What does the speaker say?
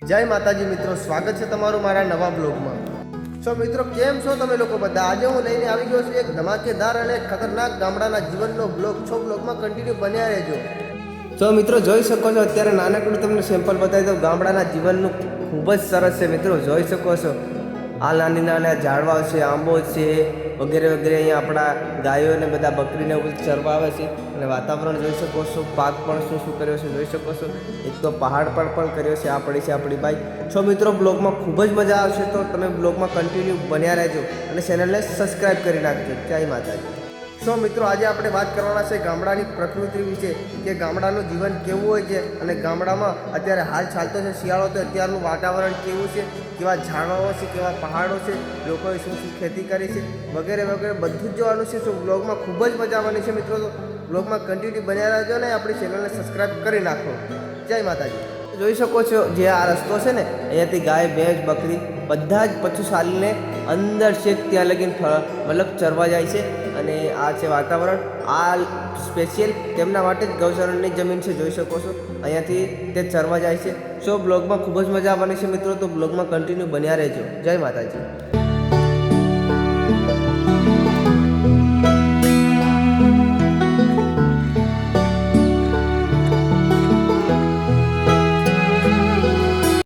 જય માતાજી મિત્રો, સ્વાગત છે તમારું મારા નવા બ્લોગમાં. મિત્રો કેમ છો તમે લોકો બધા? આજે હું લઈને આવી ગયો છું એક ધમાકેદાર અને ખતરનાક ગામડાના જીવનનો બ્લોગ. બ્લોગમાં કન્ટિન્યુ બન્યા રહેજો. મિત્રો જોઈ શકો છો, અત્યારે નાનકડું તમને સેમ્પલ બતાવી દઉં. ગામડાના જીવનનું ખૂબ જ સરસ છે મિત્રો, જોઈ શકો છો. આ નાની નાના ઝાડવાઓ છે, આંબો છે વગેરે વગેરે. અહીંયા આપણા ગાયોને બધા બકરીને ચરવા આવે છે. અને વાતાવરણ જોઈ શકો છો, પાક પણ શું શું કર્યો છે જોઈ શકો છો. એક તો પહાડ પર પણ કર્યો છે. આ પડી છે આપણી બાઈક. મિત્રો બ્લોગમાં ખૂબ જ મજા આવશે, તો તમે બ્લોગમાં કન્ટિન્યુ બન્યા રહેજો અને ચેનલને સબસ્ક્રાઈબ કરી નાખજો. જય માતાજી. મિત્રો આજે આપણે વાત કરવાના છે ગામડાની પ્રકૃતિ વિશે, કે ગામડાનું જીવન કેવું હોય છે અને ગામડામાં અત્યારે હાલ ચાલતો છે શિયાળો, તો અત્યારનું વાતાવરણ કેવું છે, કેવા ઝાડવાઓ છે, કેવા પહાડો છે, લોકોએ શું શું ખેતી કરી છે વગેરે વગેરે બધું જ જોવાનું છે. બ્લોગમાં ખૂબ જ મજા આવવાની છે મિત્રો, તો બ્લોગમાં કન્ટિન્યુ બન્યા રહેજો ને આપણી ચેનલને સબસ્ક્રાઈબ કરી નાખો. જય માતાજી. જોઈ શકો છો, જે આ રસ્તો છે ને, અહીંયાથી ગાય, ભેંસ, બકરી બધા જ પશુ ચાલીને અંદર છે ત્યાં લગીને મતલબ ચરવા જાય છે. અને આ છે વાતાવરણ. આ સ્પેશિયલ તેમના માટે જ ગૌચરણની જમીન છે, જોઈ શકો છો. અહીંયાથી તે ચરવા જાય છે. બ્લોગમાં ખૂબ જ મજા આવવાની છે મિત્રો, તો બ્લોગમાં કન્ટિન્યુ બન્યા રહેજો. જય માતાજી.